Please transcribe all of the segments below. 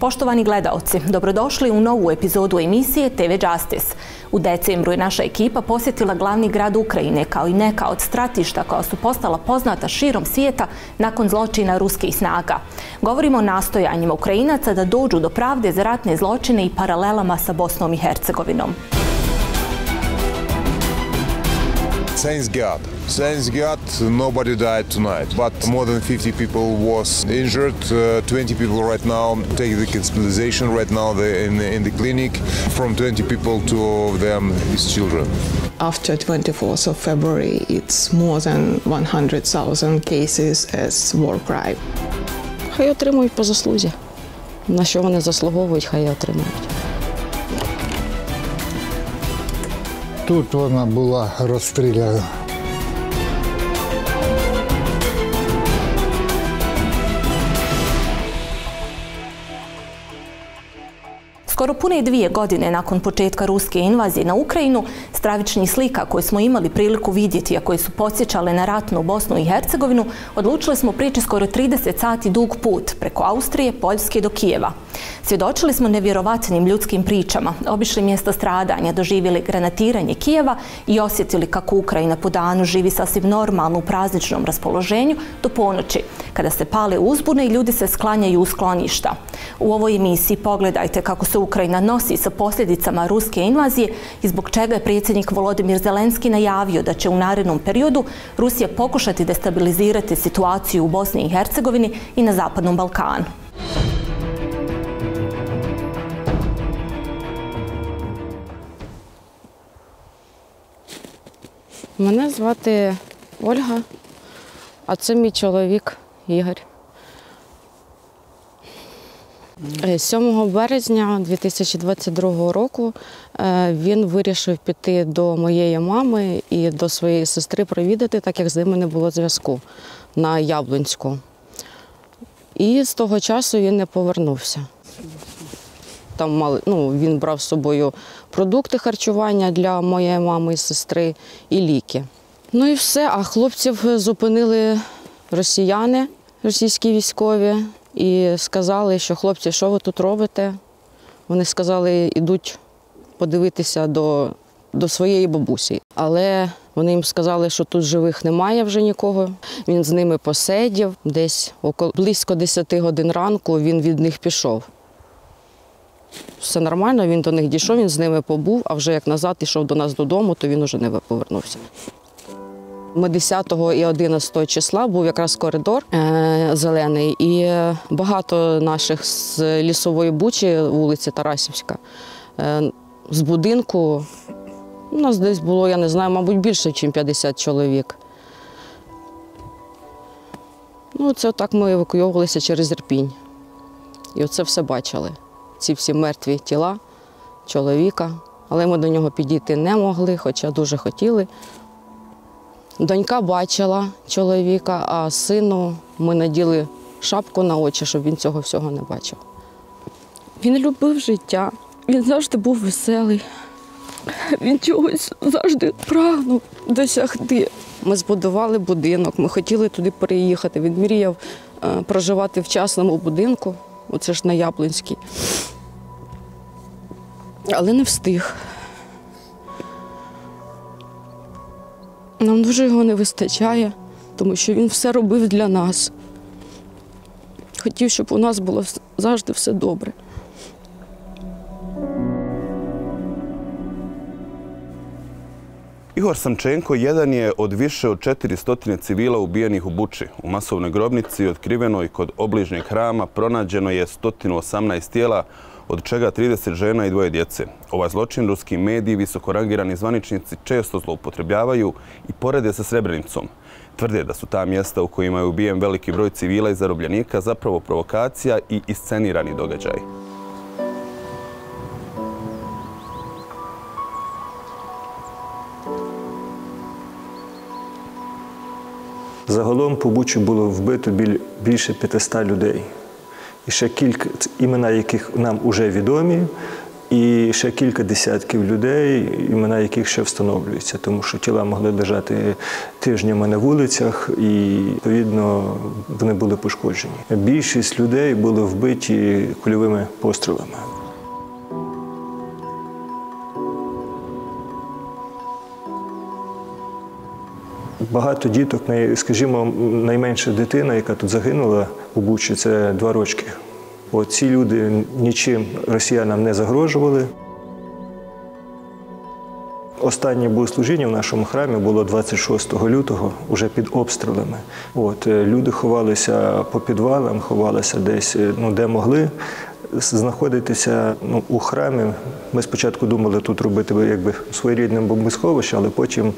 Poštovani gledaoci, dobrodošli u novu epizodu emisije TV Justice. U decembru je naša ekipa posjetila glavni grad Ukrajine kao i neka od stratišta koja su postala poznata širom svijeta nakon zločina ruskih snaga. Govorimo o nastojanjima Ukrajinaca da dođu do pravde za ratne zločine i paralelama sa Bosnom i Hercegovinom. Thanks God, nobody died tonight, but more than 50 people was injured. 20 people right now take the hospitalization. Right now they're in the clinic. From 20 people, 2 of them is children. After 24th of February, it's more than 100,000 cases as war crime. Хай отримують по заслузі. На що вони заслуговують, хай отримують. Тут вона була розстріляна. Skoro pune 2 godine nakon početka ruske invazije na Ukrajinu, stravičnih slika koje smo imali priliku vidjeti, a koje su podsjećale na ratnu Bosnu i Hercegovinu, odlučili smo prijeći skoro 30 sati dug put preko Austrije, Poljske do Kijeva. Svjedočili smo nevjerovatnim ljudskim pričama, obišli mjesta stradanja, doživjeli granatiranje Kijeva i osjetili kako Ukrajina po danu živi sasvim normalno u prazničnom raspoloženju do ponoći, kada se pale uzbune i ljudi se sklanjaju u skloništa. U ovoj emisiji pogledajte kako se Ukrajina nosi sa posljedicama ruske invazije i zbog čega je predsjednik Volodymyr Zelensky najavio da će u narednom periodu Rusija pokušati destabilizirati situaciju u Bosni i Hercegovini i na Zapadnom Balkanu. Мене звати Ольга, а це мій чоловік Ігор. 7 березня 2022 року він вирішив піти до моєї мами і до своєї сестри провідати, так як з ними не було зв'язку, на Яблунську. І з того часу він не повернувся. Там він брав з собою продукти харчування для моєї мами і сестри і ліки. Ну і все, а хлопців зупинили росіяни, російські військові, і сказали, що хлопці, що ви тут робите? Вони сказали, йдуть подивитися до своєї бабусі. Але вони їм сказали, що тут живих немає вже нікого. Він з ними посидів, десь близько 10 годин ранку він від них пішов. Все нормально, він до них дійшов, він з ними побув, а вже як назад йшов до нас додому, то він уже не повернувся. Ми 10 і 11 числа був якраз коридор зелений, і багато наших з Лісової Бучі, вулиці Тарасівська, з будинку, у нас десь було, я не знаю, мабуть, більше, ніж 50 чоловік. Це отак ми евакуйовувалися через Ірпінь. І оце все бачили. Ці всі мертві тіла чоловіка, але ми до нього підійти не могли, хоча дуже хотіли. Донька бачила чоловіка, а сину ми наділи шапку на очі, щоб він цього всього не бачив. Він любив життя, він завжди був веселий, він чогось завжди прагнув досягти. Ми збудували будинок, ми хотіли туди переїхати, він мріяв проживати в частному будинку, оце ж на Яблунській, але не встиг. Нам дуже його не вистачає, тому що він все робив для нас. Хотів, щоб у нас було завжди все добре. Igor Sančenko jedan je od više od 400 civila ubijenih u Buči. U masovnoj grobnici, otkrivenoj kod obližnjeg hrama, pronađeno je 118 tijela, od čega 30 žena i 2 djece. Ovaj zločin ruski mediji, visokorangirani zvaničnici često zloupotrebljavaju i porede sa Srebrenicom. Tvrde da su ta mjesta u kojima je ubijen veliki broj civila i zarobljenika zapravo provokacija i iscenirani događaj. Загалом по Бучі було вбито більше 500 людей. І ще кілька імена, яких нам вже відомі, І ще кілька десятків людей, імена яких ще встановлюються, тому що тіла могли лежати тижнями на вулицях і, відповідно, вони були пошкоджені. Більшість людей були вбиті кульовими пострілами. Багато діток, скажімо, найменша дитина, яка тут загинула у Бучі, це 2 рочки. Ці люди нічим росіянам не загрожували. Останнє богослужіння в нашому храмі було 26 лютого, вже під обстрілами. Люди ховалися по підвалам, ховалися десь, де могли знаходитися у храмі. Ми спочатку думали тут робити своєрідне бомбосховище, але потім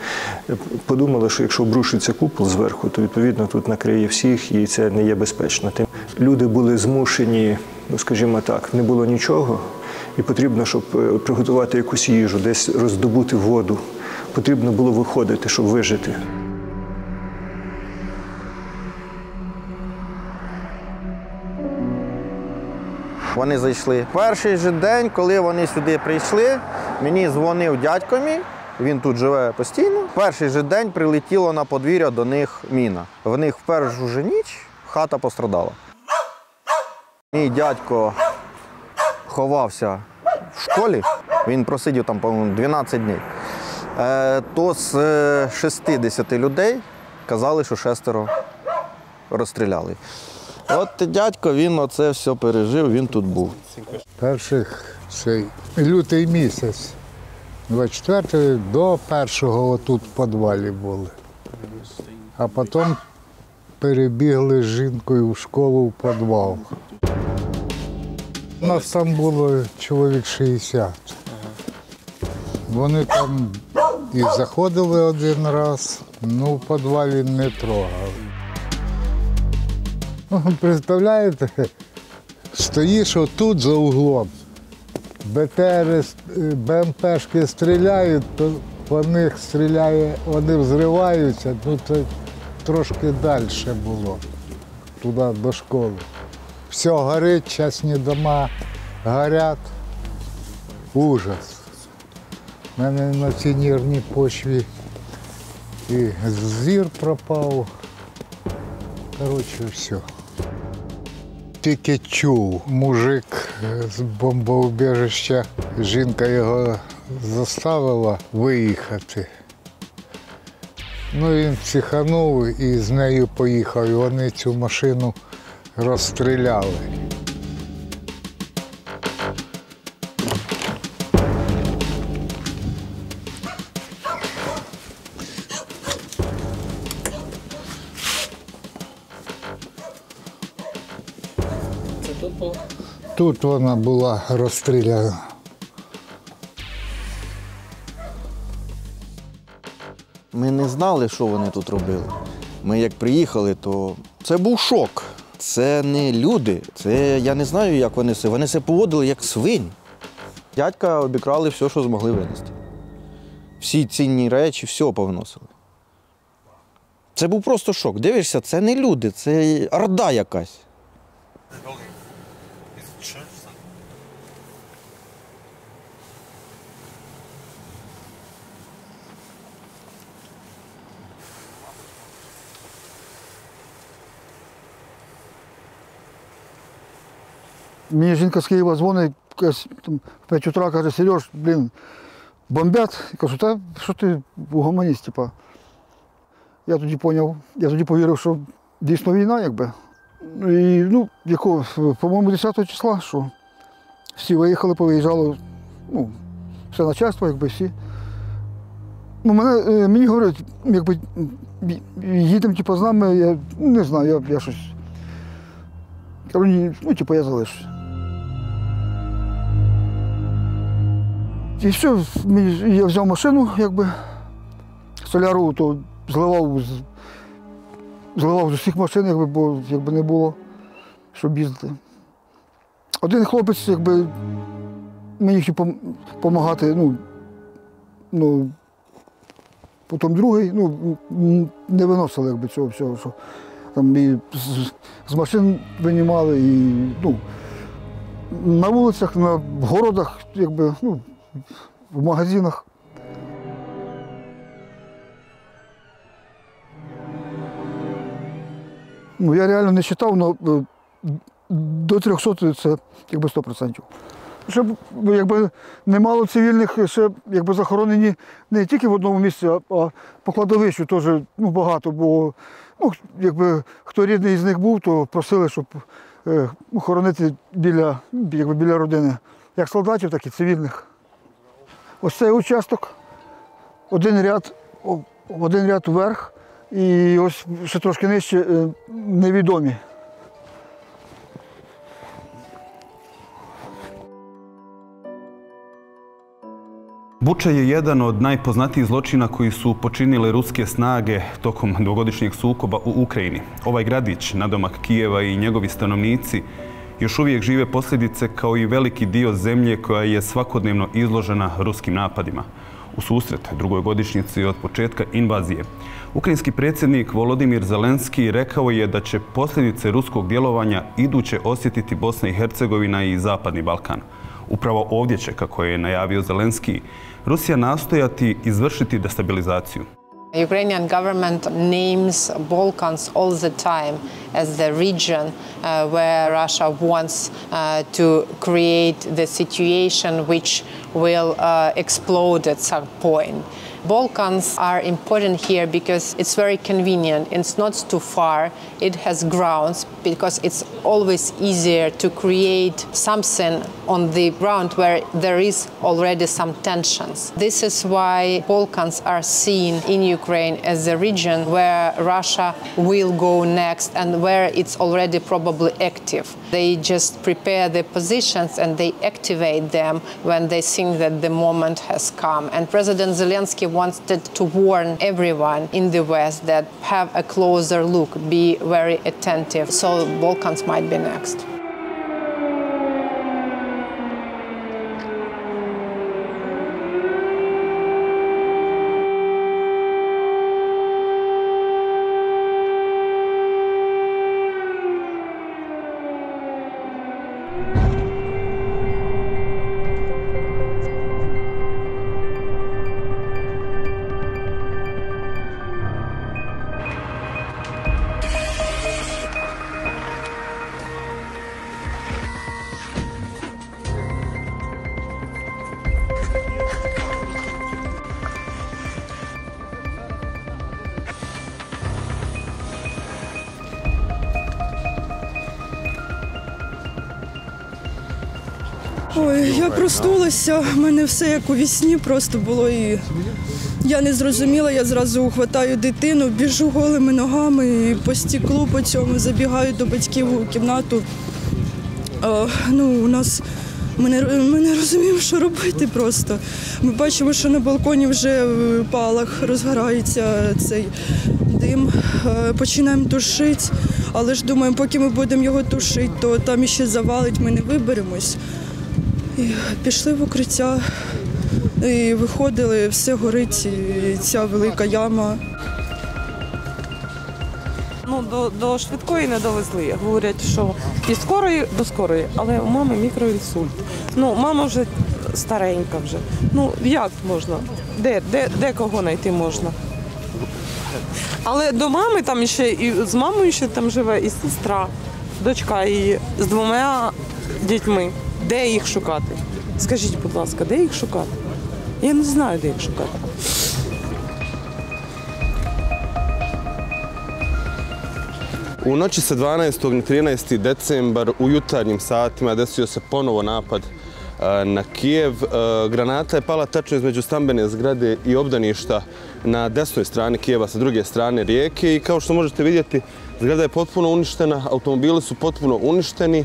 подумали, що якщо обрушиться купол зверху, то відповідно тут накриє всіх і це не є безпечно. Люди були змушені, скажімо так, не було нічого, і потрібно, щоб приготувати якусь їжу, десь роздобути воду. Потрібно було виходити, щоб вижити. Вони зайшли. Перший же день, коли вони сюди прийшли, мені дзвонив дядько мій, він тут живе постійно. Перший же день прилетіло на подвір'я до них міна. В них в першу же ніч хата пострадала. Мій дядько ховався в школі, він просидів там, по-моєму, 12 днів. То з 60 людей казали, що 6 розстріляли. От дядько, він оце все пережив, він тут був. Перших цей лютий місяць, 24-ї до 1-го отут в підвалі були. А потім перебігли з жінкою в школу в підвал. У нас там було чоловік 60. Вони там і заходили один раз, в підвалі не трогали. Представляєте, стоїш отут за углом, БТРи, БМПшки стріляють, то по них стріляє, вони взриваються, це трошки далі було, туди до школи. Все горить, частні дома горять, ужас. У мене на цій нервній почві і зір пропав. Коротше, все. Тільки чув, мужик з бомбоубіжища, жінка його заставила виїхати. Він психанув і з нею поїхав, і вони цю машину розстріляли. Тут вона була розстріляна. Ми не знали, що вони тут робили. Ми як приїхали, то це був шок. Це не люди, це я не знаю, як вони себе поводили як свині. Дядька обікрали все, що змогли винести. Всі цінні речі, все повиносили. Це був просто шок. Дивишся, це не люди, це орда якась. Мені жінка з Києва дзвонить, в 5 утра, каже, Сереж, бомбять. Я кажу, та що ти угомонісь, типа. Я тоді зрозумів, я тоді повірив, що дійсно війна, якби. І, по-моєму, 10 числа, що всі виїхали, повиїжджали, все начальство, якби всі. Мені говорять, якби, їдемо, типу, з нами, я не знаю, я щось. Я залишусь. І все, я взяв машину, соляру, то зливав з усіх машин, бо не було, щоб їздити. Один хлопець, мені хотів допомагати, потім другий, не виносили цього всього, що там і з машин винімали, і на вулицях, в городах, якби, ну, в магазинах. Ну, я реально не вважав, але до 300 це якби 100%. Щоб якби немало цивільних ще якби захоронені не тільки в одному місці, а по кладовищу теж ну, багато, бо ну, якби хто рідний з них був, то просили, щоб хоронити біля родини. Як солдатів, так і цивільних. Ось цей участок, один ряд вверх, і ось ще трошки нижче невідомі. Buča je jedan od najpoznatijih zločina koji su počinile ruske snage tokom dvogodišnjeg sukoba u Ukrajini. Ovaj gradić, nadomak Kijeva i njegovi stanovnici još uvijek žive posljedice kao i veliki dio zemlje koja je svakodnevno izložena ruskim napadima. U susret drugoj godišnjici od početka invazije, ukrajinski predsjednik Volodymyr Zelensky rekao je da će posljedice ruskog djelovanja iduće osjetiti Bosna i Hercegovina i Zapadni Balkan. Upravo ovdje će, kako je najavio Zelensky, Rusija nastojati izvršiti destabilizaciju. Ukrainian government names Balkans all the time as the region where Russia wants to create the situation which will explode at some point. Balkans are important here because it's very convenient. It's not too far. It has grounds because it's always easier to create something on the ground where there is already some tensions. This is why Balkans are seen in Ukraine as a region where Russia will go next and where it's already probably active. They just prepare the positions and they activate them when they think that the moment has come. And President Zelensky wanted to warn everyone in the West that have a closer look, be very attentive. So Balkans might be next. Ой, я проснулася, в мене все як у вісні просто було, і я не зрозуміла, я зразу хватаю дитину, біжу голими ногами і по стеклу по цьому забігаю до батьків у кімнату. Ми не розуміємо, що робити просто. Ми бачимо, що на балконі вже палах, розгорається цей дим, починаємо тушити, але ж думаємо, поки ми будемо його тушити, то там іще завалить, ми не виберемось. І пішли в укриття, і виходили, все горить, і ця велика яма. До швидкої не довезли. Говорять, що від скорої до скорої, але у мами мікроінсульт. Мама вже старенька вже. Як можна? Де кого знайти можна? Але до мами там ще і з мамою ще там живе і сестра, дочка її з 2 дітьми. Де їх шукати? Скажіть, будь ласка, де їх шукати? Я не знаю, де їх шукати. U noći sa 12. na 13. decembar u jutarnjim satima desio se ponovo napad na Kijev. Granata je pala tačno između stambene zgrade i obdaništa na desnoj strani Kijeva, sa druge strane rijeke. I kao što možete vidjeti, zgrada je potpuno uništena, automobili su potpuno uništeni.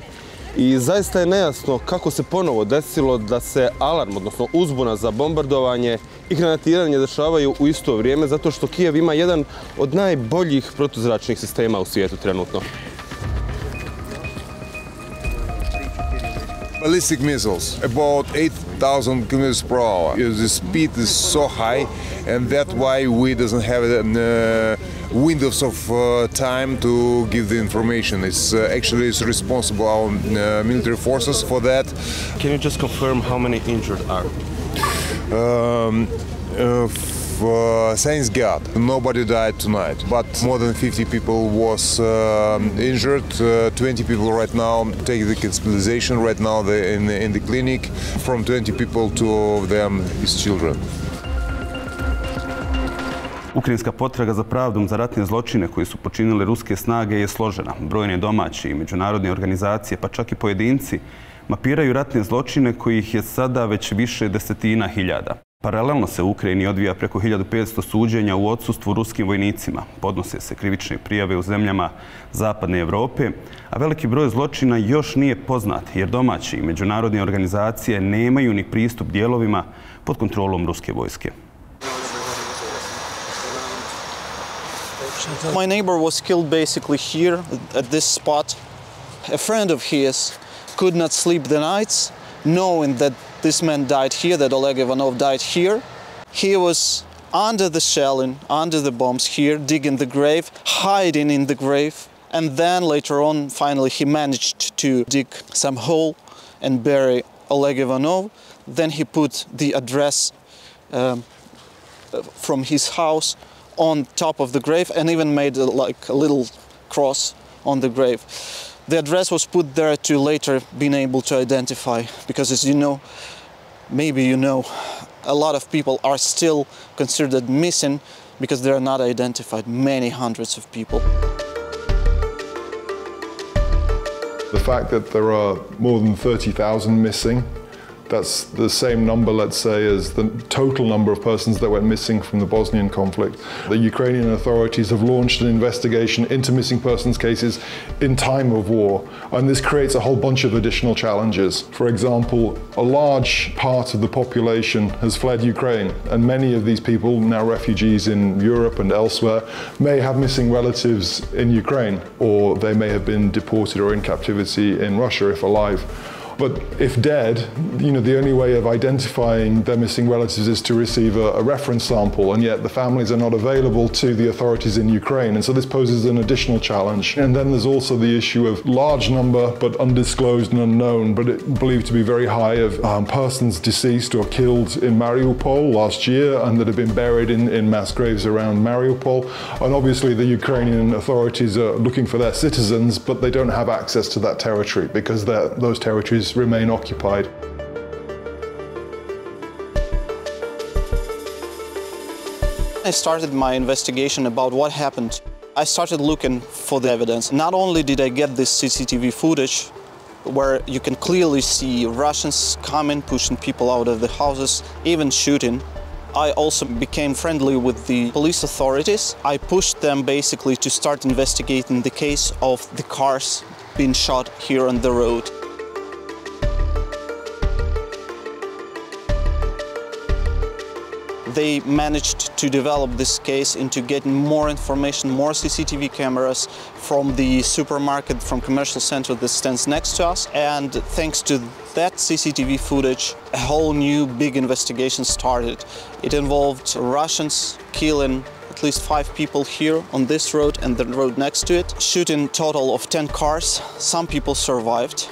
I zaista je nejasno kako se ponovo desilo da se alarm, odnosno uzbuna za bombardovanje i granatiranje dešavaju u isto vrijeme, zato što Kijev ima jedan od najboljih protuzračnih sistema u svijetu trenutno. Ballistic missiles, about 8,000 kilometers per hour. The speed is so high, and that's why we doesn't have windows of time to give the information. It's actually it's responsible our military forces for that. Can you just confirm how many injured are? Thanks God, nobody died tonight, but more than 50 people was injured. 20 people right now take the hospitalization. Right now they're in the clinic. From 20 people, 2 of them is children. Ukrajinska potraga za pravdom za ratne zločine koji su počinile ruske snage je složena. Brojne domaće i međunarodne organizacije, pa čak i pojedinci, mapiraju ratne zločine kojih je sada već više desetina hiljada. Paralelno se u Ukrajini odvija preko 1500 suđenja u odsustvu ruskim vojnicima. Podnose se krivične prijave u zemljama Zapadne Evrope, a veliki broj zločina još nije poznat jer domaće i međunarodne organizacije nemaju ni pristup dijelovima pod kontrolom ruske vojske. My neighbor was killed basically here at this spot. A friend of his could not sleep the nights, knowing that this man died here, that Oleg Ivanov died here. He was under the shelling, under the bombs here, digging the grave, hiding in the grave. And then later on, finally, he managed to dig some hole and bury Oleg Ivanov. Then he put the address from his house on top of the grave and even made like a little cross on the grave. The address was put there to later be able to identify, because as you know, maybe you know, a lot of people are still considered missing because they are not identified, many hundreds of people. The fact that there are more than 30,000 missing, that's the same number, let's say, as the total number of persons that went missing from the Bosnian conflict. The Ukrainian authorities have launched an investigation into missing persons cases in time of war, and this creates a whole bunch of additional challenges. For example, a large part of the population has fled Ukraine, and many of these people, now refugees in Europe and elsewhere, may have missing relatives in Ukraine, or they may have been deported or in captivity in Russia if alive. But if dead, the only way of identifying their missing relatives is to receive a reference sample, and yet the families are not available to the authorities in Ukraine, and so this poses an additional challenge. And then there's also the issue of large number, but undisclosed and unknown, but believed to be very high, of persons deceased or killed in Mariupol last year, and that have been buried in mass graves around Mariupol. And obviously the Ukrainian authorities are looking for their citizens, but they don't have access to that territory because those territories remain occupied. I started my investigation about what happened. I started looking for the evidence. Not only did I get this CCTV footage where you can clearly see Russians coming, pushing people out of the houses, even shooting, I also became friendly with the police authorities. I pushed them basically to start investigating the case of the cars being shot here on the road. They managed to develop this case into getting more information, more CCTV cameras from the supermarket, from commercial center that stands next to us. And thanks to that CCTV footage, a whole new big investigation started. It involved Russians killing at least 5 people here on this road and the road next to it, shooting a total of 10 cars. Some people survived.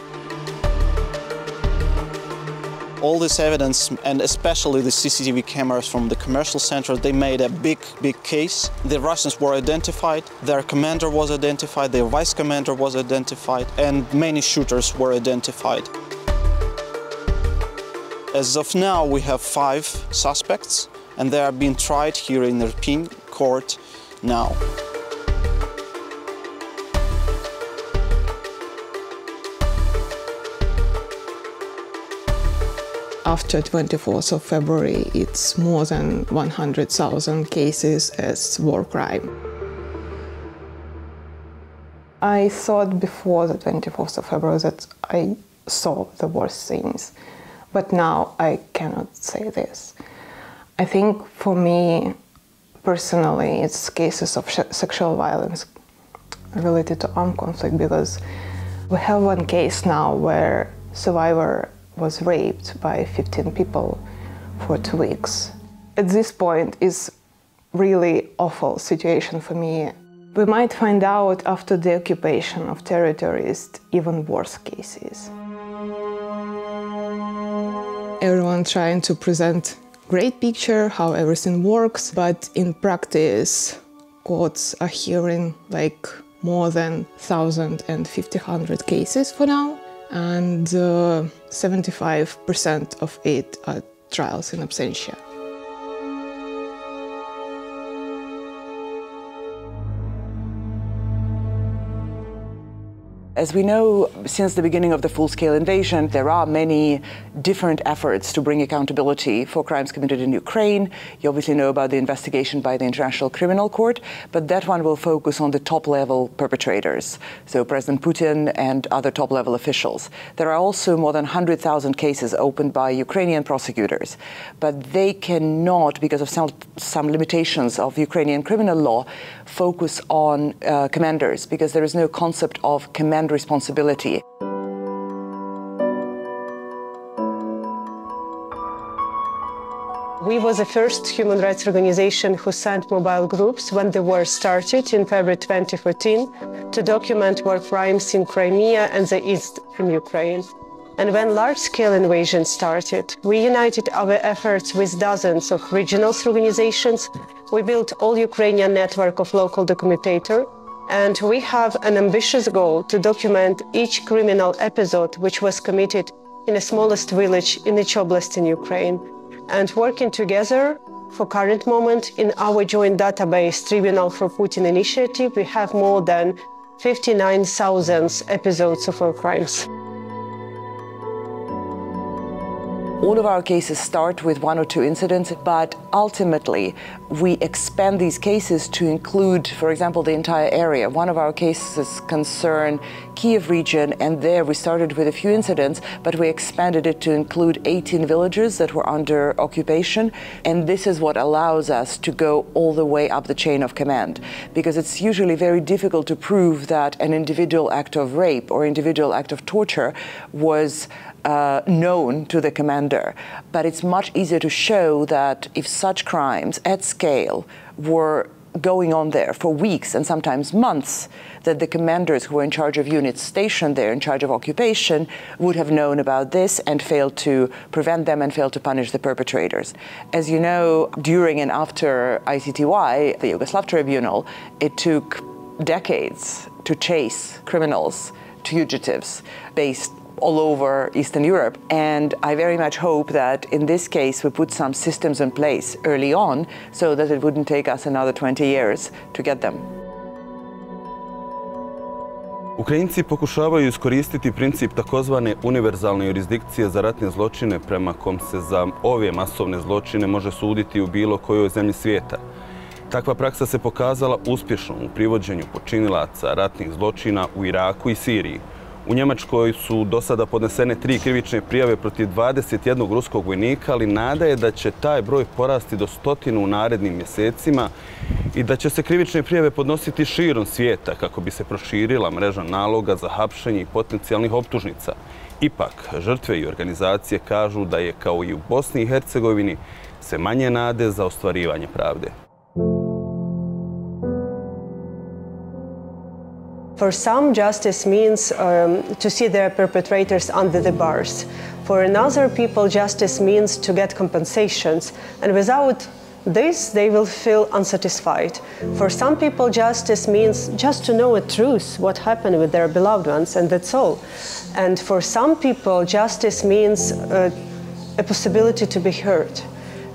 All this evidence, and especially the CCTV cameras from the commercial center, they made a big case. The Russians were identified, their commander was identified, their vice commander was identified, and many shooters were identified. As of now, we have 5 suspects, and they are being tried here in the European court now. After 24th of February, it's more than 100,000 cases as war crime. I thought before the 24th of February that I saw the worst things, but now I cannot say this. I think for me, personally, it's cases of sexual violence related to armed conflict, because we have one case now where survivor was raped by 15 people for 2 weeks. At this point, it's really awful situation for me. We might find out after the occupation of territories even worse cases. Everyone trying to present great picture, how everything works, but in practice, courts are hearing like more than 1,000 and 1,500 cases for now, and 75% of it are trials in absentia. As we know, since the beginning of the full-scale invasion, there are many different efforts to bring accountability for crimes committed in Ukraine. You obviously know about the investigation by the International Criminal Court, but that one will focus on the top-level perpetrators, so President Putin and other top-level officials. There are also more than 100,000 cases opened by Ukrainian prosecutors, but they cannot, because of some limitations of Ukrainian criminal law, focus on commanders, because there is no concept of command responsibility. We was the first human rights organization who sent mobile groups when the war started in February 2014 to document war crimes in Crimea and the east from Ukraine. And when large-scale invasion started, we united our efforts with dozens of regional organizations. We built all Ukrainian network of local documentators. And we have an ambitious goal to document each criminal episode which was committed in the smallest village in each oblast in Ukraine. And working together, for current moment, in our joint database Tribunal for Putin initiative, we have more than 59,000 episodes of war crimes. All of our cases start with one or two incidents, but ultimately we expand these cases to include, for example, the entire area. One of our cases concern Kiev region, and there we started with a few incidents, but we expanded it to include 18 villages that were under occupation. And this is what allows us to go all the way up the chain of command, because it's usually very difficult to prove that an individual act of rape or individual act of torture was known to the commander. But it's much easier to show that if such crimes at scale were going on there for weeks and sometimes months, that the commanders who were in charge of units stationed there in charge of occupation would have known about this and failed to prevent them and failed to punish the perpetrators. As you know, during and after ICTY, the Yugoslav Tribunal, it took decades to chase criminals, fugitives, based all over Eastern Europe. And I very much hope that in this case we put some systems in place early on so that it wouldn't take us another 20 years to get them. Ukrajinci pokušavaju iskoristiti princip takozvane univerzalne jurisdikcije za ratne zločine prema kom se za ove masovne zločine može suditi u bilo kojoj zemlji svijeta. Takva praksa se pokazala uspješnom u privođenju počinilaca ratnih zločina u Iraku i Siriji. U Njemačkoj su do sada podnesene 3 krivične prijave protiv 21 ruskog vojnika, ali nada je da će taj broj porasti do 100 u narednim mjesecima i da će se krivične prijave podnositi širom svijeta kako bi se proširila mreža naloga za hapšenje i potencijalnih optužnica. Ipak, žrtve i organizacije kažu da je, kao i u Bosni i Hercegovini, sve manje nade za ostvarivanje pravde. For some, justice means to see their perpetrators under the bars. For another people, justice means to get compensations. And without this, they will feel unsatisfied. For some people, justice means just to know the truth, what happened with their beloved ones, and that's all. And for some people, justice means a possibility to be heard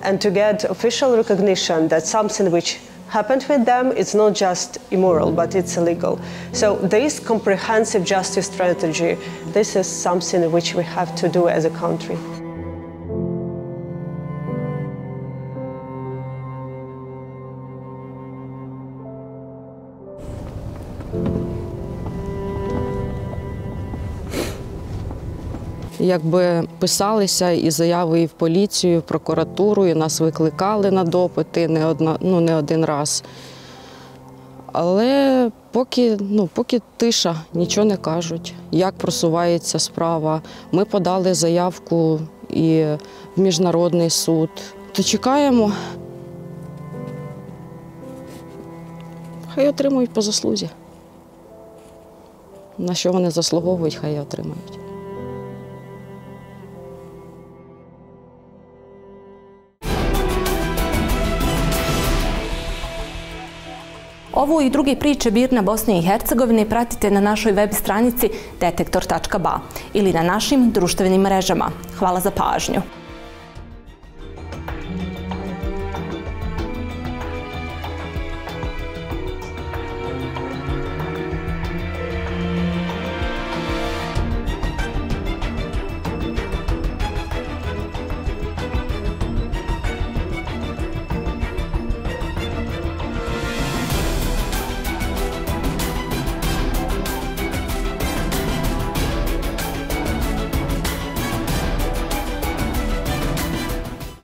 and to get official recognition that something which happened with them, it's not just immoral, but it's illegal. So this comprehensive justice strategy, this is something which we have to do as a country. Якби писалися і заяви і в поліцію, і в прокуратуру, і нас викликали на допити не один раз. Але поки тиша, нічого не кажуть, як просувається справа. Ми подали заявку і в Міжнародний суд. То чекаємо. Хай отримують по заслузі. На що вони заслуговують, хай і отримають. Ovu i druge priče BIRN-a Bosne i Hercegovine pratite na našoj web stranici detektor.ba ili na našim društvenim mrežama. Hvala za pažnju.